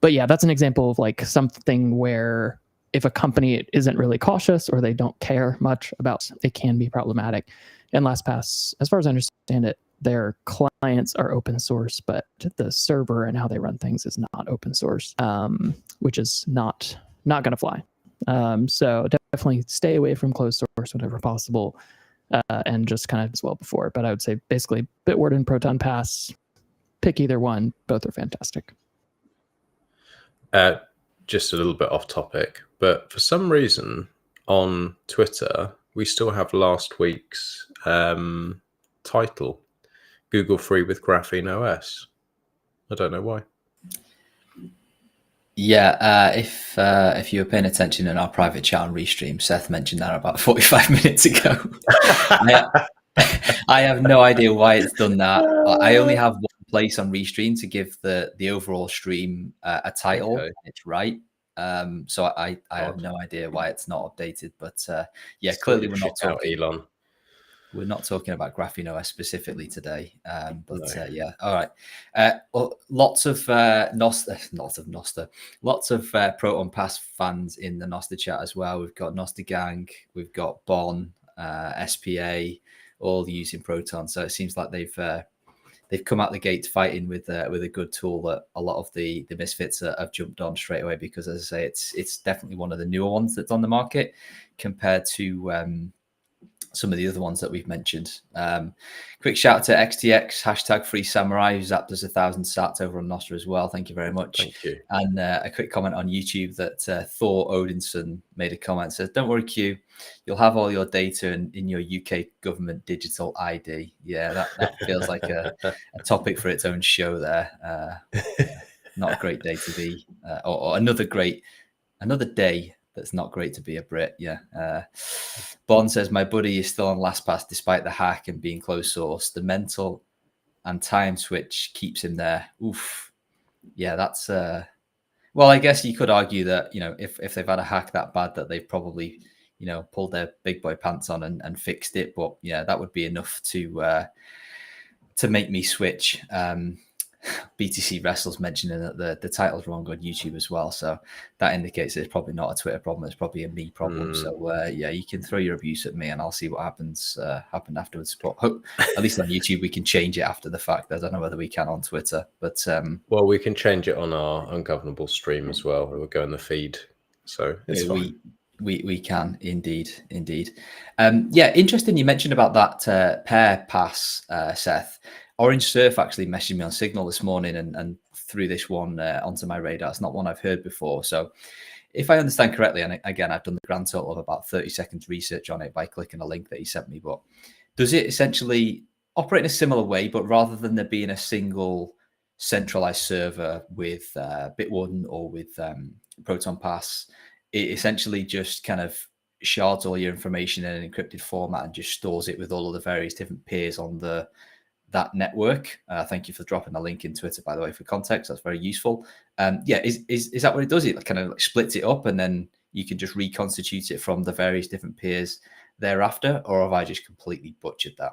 But yeah, that's an example of like something where if a company isn't really cautious or they don't care much about, it can be problematic. And LastPass, as far as I understand it, their clients are open source, but the server and how they run things is not open source, which is not going to fly. So definitely stay away from closed source whenever possible, and just kind of as well before. But I would say basically Bitward and Proton Pass, pick either one. Both are fantastic. Just a little bit off topic, but for some reason on Twitter, we still have last week's title, Google Free with Graphene OS. I don't know why. Yeah, if you were paying attention in our private chat on Restream, Seth mentioned that about 45 minutes ago. I have no idea why it's done that. I only have one place on Restream to give the overall stream a title. Okay. It's right. So I have no idea why it's not updated. But yeah, clearly we're not talking. Elon. We're not talking about Graphene OS specifically today, yeah, all right. Lots of Noster, lots of Proton Pass fans in the Noster chat as well. We've got Noster Gang, we've got Bon, SPA, all using Proton. So it seems like they've come out the gate fighting with a good tool that a lot of the misfits have jumped on straight away, because, as I say, it's definitely one of the newer ones that's on the market compared to some of the other ones that we've mentioned. Quick shout out to XTX, hashtag Free Samurai, who's zapped us 1,000 sats over on Nostra as well. Thank you very much. Thank you. And a quick comment on YouTube that Thor Odinson made a comment, says, don't worry, Q, you'll have all your data in your UK government digital ID. Yeah, that feels like a topic for its own show there. Not a great day to be, or another day that's not great to be a Brit. Yeah. Bond says, my buddy is still on LastPass despite the hack and being closed source. The mental and time switch keeps him there. Oof. Yeah, that's well, I guess you could argue that, if they've had a hack that bad, that they've probably, pulled their big boy pants on and fixed it. But yeah, that would be enough to make me switch. BTC Wrestles mentioning that the title's wrong on YouTube as well, so that indicates it's probably not a Twitter problem, it's probably a me problem. So yeah, you can throw your abuse at me and I'll see what happened afterwards. But at least on YouTube we can change it after the fact. I don't know whether we can on Twitter, but well, we can change it on our Ungovernable stream as well. It will go in the feed, so it's fine. We can indeed. Yeah, interesting you mentioned about that pair pass, Seth. Orange Surf actually messaged me on Signal this morning and threw this one onto my radar. It's not one I've heard before. So if I understand correctly, and again, I've done the grand total of about 30 seconds research on it by clicking a link that he sent me, but does it essentially operate in a similar way, but rather than there being a single centralized server with Bitwarden or with Proton Pass, it essentially just kind of shards all your information in an encrypted format and just stores it with all of the various different peers on that network. Thank you for dropping a link in Twitter, by the way, for context. That's very useful. Yeah, is that what it does? It kind of like splits it up and then you can just reconstitute it from the various different peers thereafter, or have I just completely butchered that?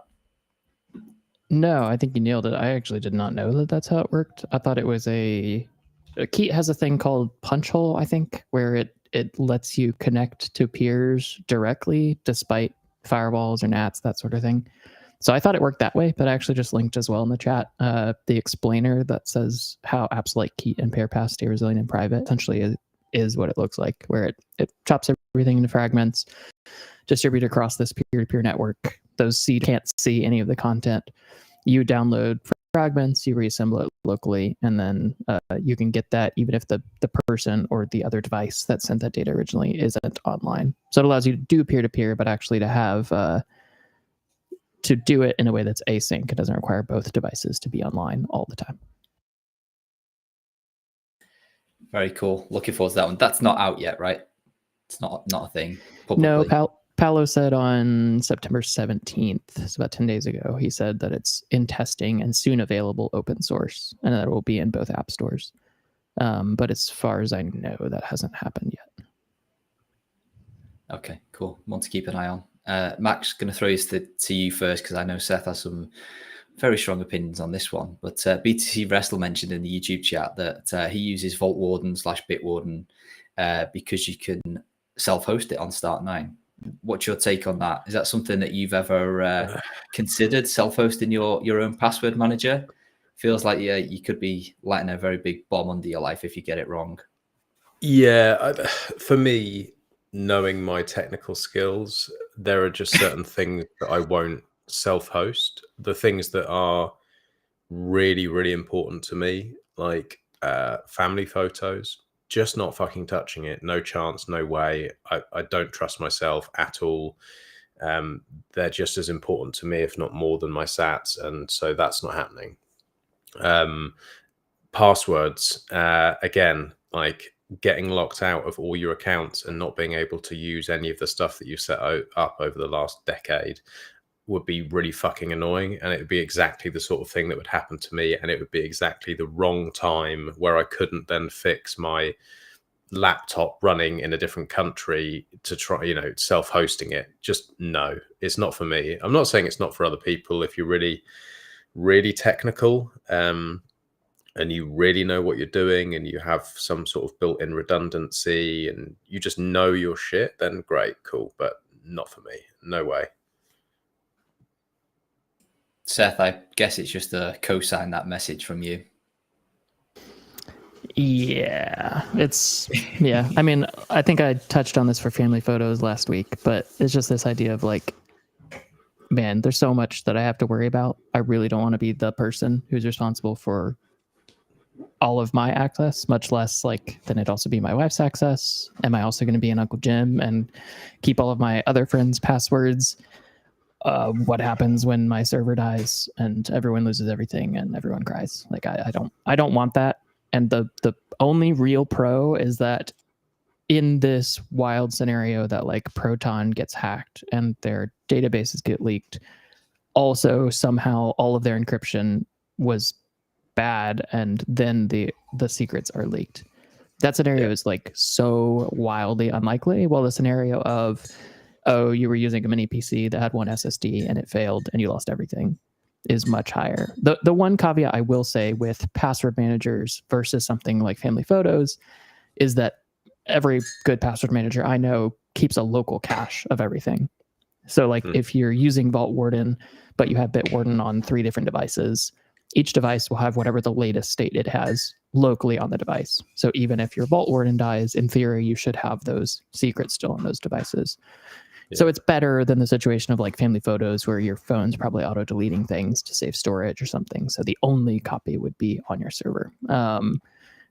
No, I think you nailed it. I actually did not know that that's how it worked. I thought it was Keat has a thing called Punchhole, I think, where it lets you connect to peers directly despite firewalls or NATs, that sort of thing. So I thought it worked that way, but I actually just linked as well in the chat the explainer that says how apps like Keat and PairPass stay resilient in private. Essentially is what it looks like, where it chops everything into fragments, distributed across this peer-to-peer network. Those seeds can't see any of the content. You download fragments, you reassemble it locally, and then you can get that even if the person or the other device that sent that data originally isn't online. So it allows you to do peer-to-peer, but actually to have to do it in a way that's async. It doesn't require both devices to be online all the time. Very cool. Looking forward to that one. That's not out yet, right? It's not a thing publicly. No, Paolo said on September 17th, so about 10 days ago, he said that it's in testing and soon available open source, and that it will be in both app stores. But as far as I know, that hasn't happened yet. Okay, cool. One to keep an eye on. Max, going to throw this to you first because I know Seth has some very strong opinions on this one. But BTC Wrestle mentioned in the YouTube chat that he uses Vault Warden / Bitwarden because you can self-host it on Start9. What's your take on that? Is that something that you've ever considered, self-hosting your own password manager? Feels like you could be lighting a very big bomb under your life if you get it wrong. Yeah, for me, knowing my technical skills, there are just certain things that I won't self-host. The things that are really, really important to me, like family photos, just not fucking touching it. No chance, no way. I don't trust myself at all. They're just as important to me, if not more than my sats. And so that's not happening. Passwords, again, like getting locked out of all your accounts and not being able to use any of the stuff that you set up over the last decade would be really fucking annoying. And it would be exactly the sort of thing that would happen to me. And it would be exactly the wrong time where I couldn't then fix my laptop running in a different country to try, self-hosting it. Just no, it's not for me. I'm not saying it's not for other people. If you're really, really technical, and you really know what you're doing and you have some sort of built-in redundancy and you just know your shit, then great, cool. But not for me. No way. Seth, I guess it's just a co-sign that message from you. Yeah, I mean, I think I touched on this for family photos last week, but it's just this idea of like, man, there's so much that I have to worry about. I really don't want to be the person who's responsible for all of my access, much less like then it'd also be my wife's access. Am I also going to be an Uncle Jim and keep all of my other friends' passwords? What happens when my server dies and everyone loses everything and everyone cries? Like I don't want that. And the only real pro is that in this wild scenario that like Proton gets hacked and their databases get leaked, also somehow all of their encryption was bad and then the secrets are leaked. That scenario is like so wildly unlikely. Well, the scenario of, oh, you were using a mini PC that had one SSD and it failed and you lost everything is much higher. The one caveat I will say with password managers versus something like family photos is that every good password manager I know keeps a local cache of everything. So like if you're using Vault Warden, but you have Bitwarden on 3 different devices, each device will have whatever the latest state it has locally on the device. So even if your Vault Warden dies, in theory, you should have those secrets still on those devices. Yeah. So it's better than the situation of like family photos where your phone's probably auto-deleting things to save storage or something. So the only copy would be on your server.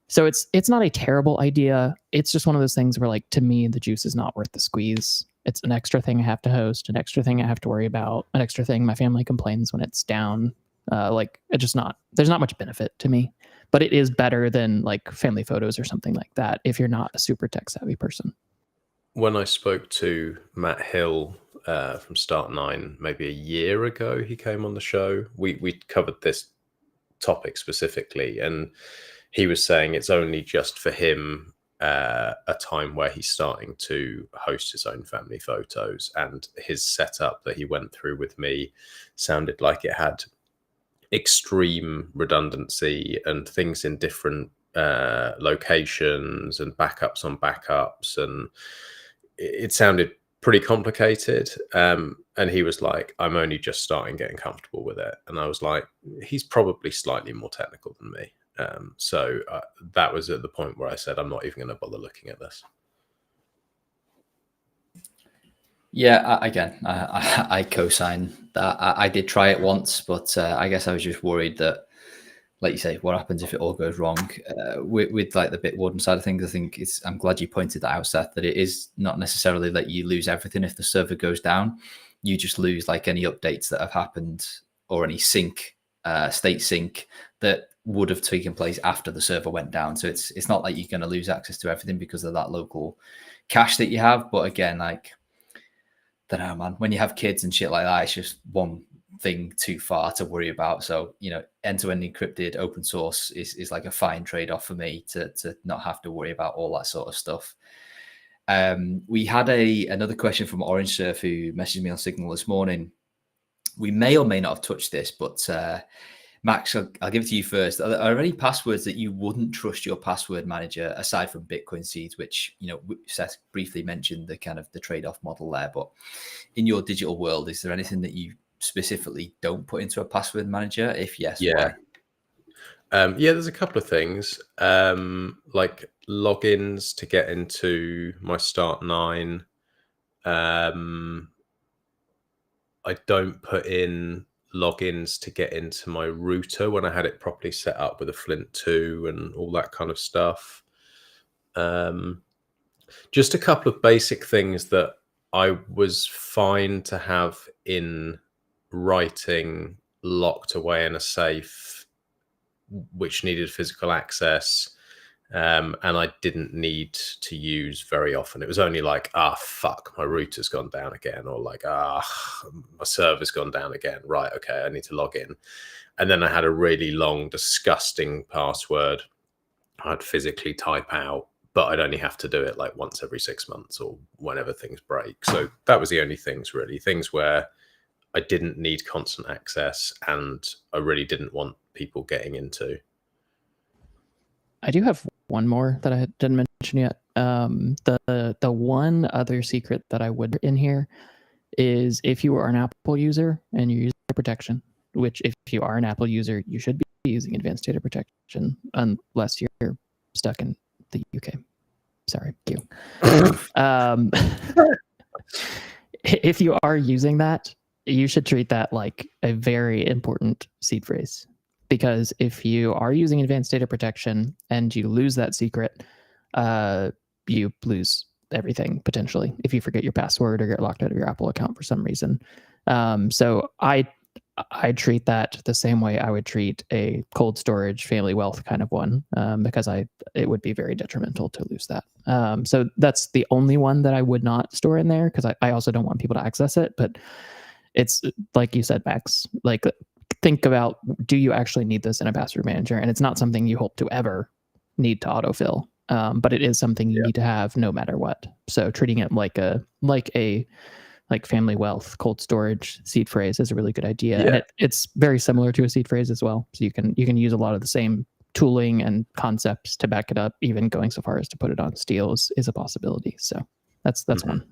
So it's not a terrible idea. It's just one of those things where like, to me, the juice is not worth the squeeze. It's an extra thing I have to host, an extra thing I have to worry about, an extra thing my family complains when it's down. There's not much benefit to me, but it is better than like family photos or something like that if you're not a super tech savvy person. When I spoke to Matt Hill from Start9 maybe a year ago, he came on the show. We covered this topic specifically, and he was saying it's only just for him a time where he's starting to host his own family photos, and his setup that he went through with me sounded like it had extreme redundancy and things in different locations and backups on backups, and it sounded pretty complicated. And he was like, I'm only just starting getting comfortable with it. And I was like, he's probably slightly more technical than me. So that was at the point where I said, I'm not even going to bother looking at this. Yeah, I co-sign that. I did try it once, but I guess I was just worried that, like you say, what happens if it all goes wrong? With like the Bitwarden side of things, I think I'm glad you pointed that out, Seth, that it is not necessarily that you lose everything if the server goes down. You just lose like any updates that have happened or any state sync that would have taken place after the server went down. So it's not like you're going to lose access to everything because of that local cache that you have. But again, like don't know, man. When you have kids and shit like that, it's just one thing too far to worry about. So, end-to-end encrypted open source is like a fine trade-off for me to not have to worry about all that sort of stuff. We had another question from Orange Surf, who messaged me on Signal this morning. We may or may not have touched this, but Max, I'll give it to you first. Are there any passwords that you wouldn't trust your password manager, aside from Bitcoin seeds, which, Seth briefly mentioned the kind of the trade-off model there, but in your digital world, is there anything that you specifically don't put into a password manager? If yes, why? There's a couple of things, like logins to get into my Start9. I don't put in logins to get into my router when I had it properly set up with a Flint 2 and all that kind of stuff. Just a couple of basic things that I was fine to have in writing, locked away in a safe, which needed physical access. And I didn't need to use very often. It was only like, fuck, my router's gone down again, or like, my server's gone down again. Right, okay, I need to log in. And then I had a really long, disgusting password I'd physically type out, but I'd only have to do it like once every 6 months or whenever things break. So that was the only things, really. Things where I didn't need constant access and I really didn't want people getting into. I do have one more that I didn't mention yet. The one other secret that I would in here is if you are an Apple user and you use data protection, which if you are an Apple user, you should be using advanced data protection unless you're stuck in the UK. Sorry, Q. If you are using that, you should treat that like a very important seed phrase. Because if you are using advanced data protection and you lose that secret, you lose everything potentially if you forget your password or get locked out of your Apple account for some reason. So I treat that the same way I would treat a cold storage family wealth kind of one, because it would be very detrimental to lose that. So that's the only one that I would not store in there, because I also don't want people to access it. But it's like you said, Max, like, think about, do you actually need this in a password manager? And it's not something you hope to ever need to autofill, but it is something you need to have no matter what. So treating it like family wealth cold storage seed phrase is a really good idea. And it's very similar to a seed phrase as well. So you can use a lot of the same tooling and concepts to back it up. Even going so far as to put it on steel is a possibility. So that's one.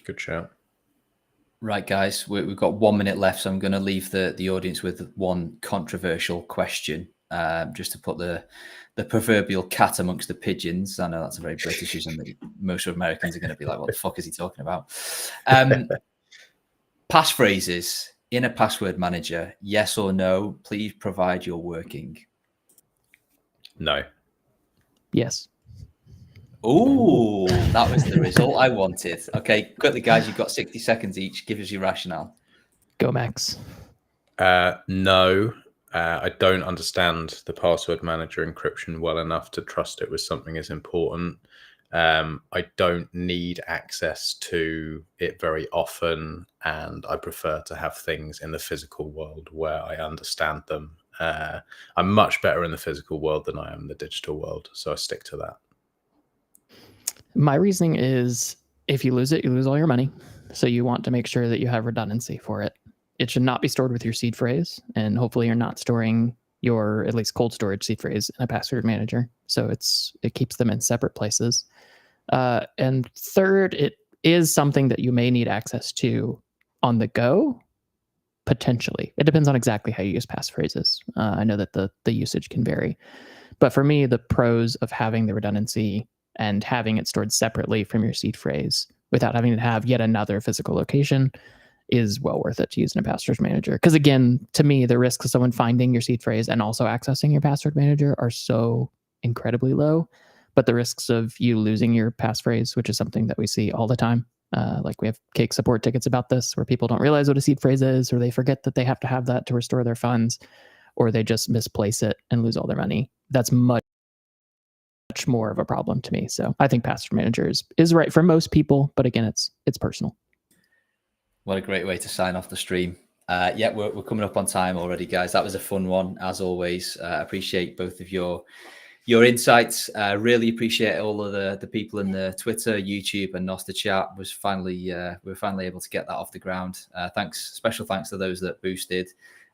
Good shout. Right, guys, we've got 1 minute left, so I'm going to leave the audience with one controversial question, just to put the proverbial cat amongst the pigeons. I know that's a very Britishism that most Americans are going to be like, what the fuck is he talking about? Passphrases in a password manager, yes or no? Please provide your working. No. Yes. Oh, that was the result I wanted. Okay, quickly, guys, you've got 60 seconds each. Give us your rationale. Go, Max. No, I don't understand the password manager encryption well enough to trust it with something as important. I don't need access to it very often, and I prefer to have things in the physical world where I understand them. I'm much better in the physical world than I am in the digital world, so I stick to that. My reasoning is, if you lose it, you lose all your money. So you want to make sure that you have redundancy for it. It should not be stored with your seed phrase, and hopefully you're not storing your, at least cold storage seed phrase, in a password manager. So it keeps them in separate places. And third, it is something that you may need access to on the go, potentially. It depends on exactly how you use passphrases. I know that the usage can vary. But for me, the pros of having the redundancy and having it stored separately from your seed phrase without having to have yet another physical location is well worth it to use in a password manager. Because again, to me, the risks of someone finding your seed phrase and also accessing your password manager are so incredibly low. But the risks of you losing your passphrase, which is something that we see all the time, like we have cake support tickets about this, where people don't realize what a seed phrase is, or they forget that they have to have that to restore their funds, or they just misplace it and lose all their money. That's much more of a problem to me. So I think password manager is right for most people, but again, it's personal. What a great way to sign off the stream. Yeah, we're coming up on time already, guys. That was a fun one, as always. Appreciate both of your insights. Really appreciate all of the people in the Twitter, YouTube, and Noster chat. We were finally able to get that off the ground. Special thanks to those that boosted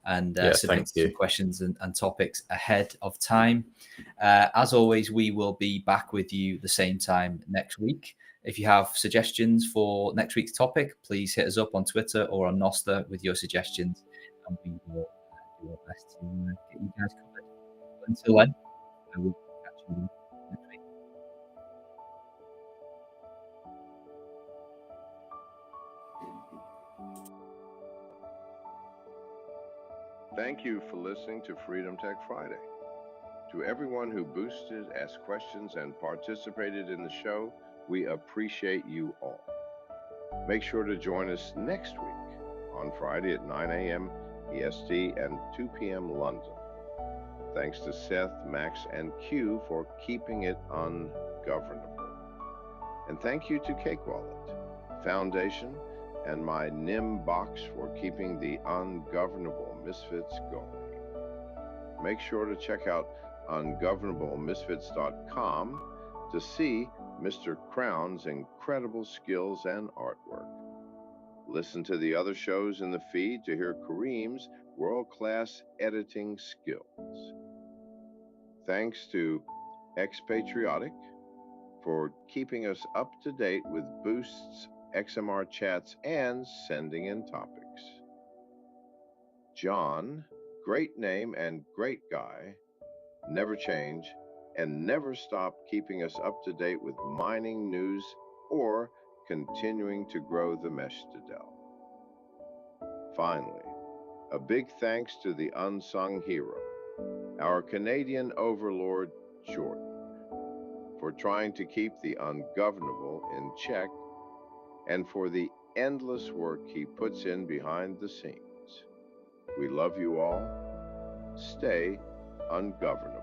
and submitted some questions and topics ahead of time. As always, we will be back with you the same time next week. If you have suggestions for next week's topic, please hit us up on Twitter or on Noster with your suggestions, and we will do our best to get you guys covered. Until then, I will catch you next week. Thank you for listening to Freedom Tech Friday. To everyone who boosted, asked questions, and participated in the show, we appreciate you all. Make sure to join us next week on Friday at 9 a.m. EST and 2 p.m. London. Thanks to Seth, Max, and Q for keeping it ungovernable. And thank you to Cake Wallet, Foundation, and my NIM box for keeping the ungovernable misfits going. Make sure to check out ungovernablemisfits.com to see Mr. Crown's incredible skills and artwork. Listen to the other shows in the feed to hear Kareem's world-class editing skills. Thanks to Expatriotic for keeping us up to date with boosts, XMR chats, and sending in topics. John, great name and great guy, never change, and never stop keeping us up to date with mining news or continuing to grow the Meshtadel. Finally, a big thanks to the unsung hero, our Canadian overlord, Jordan, for trying to keep the ungovernable in check and for the endless work he puts in behind the scenes. We love you all. Stay ungovernable.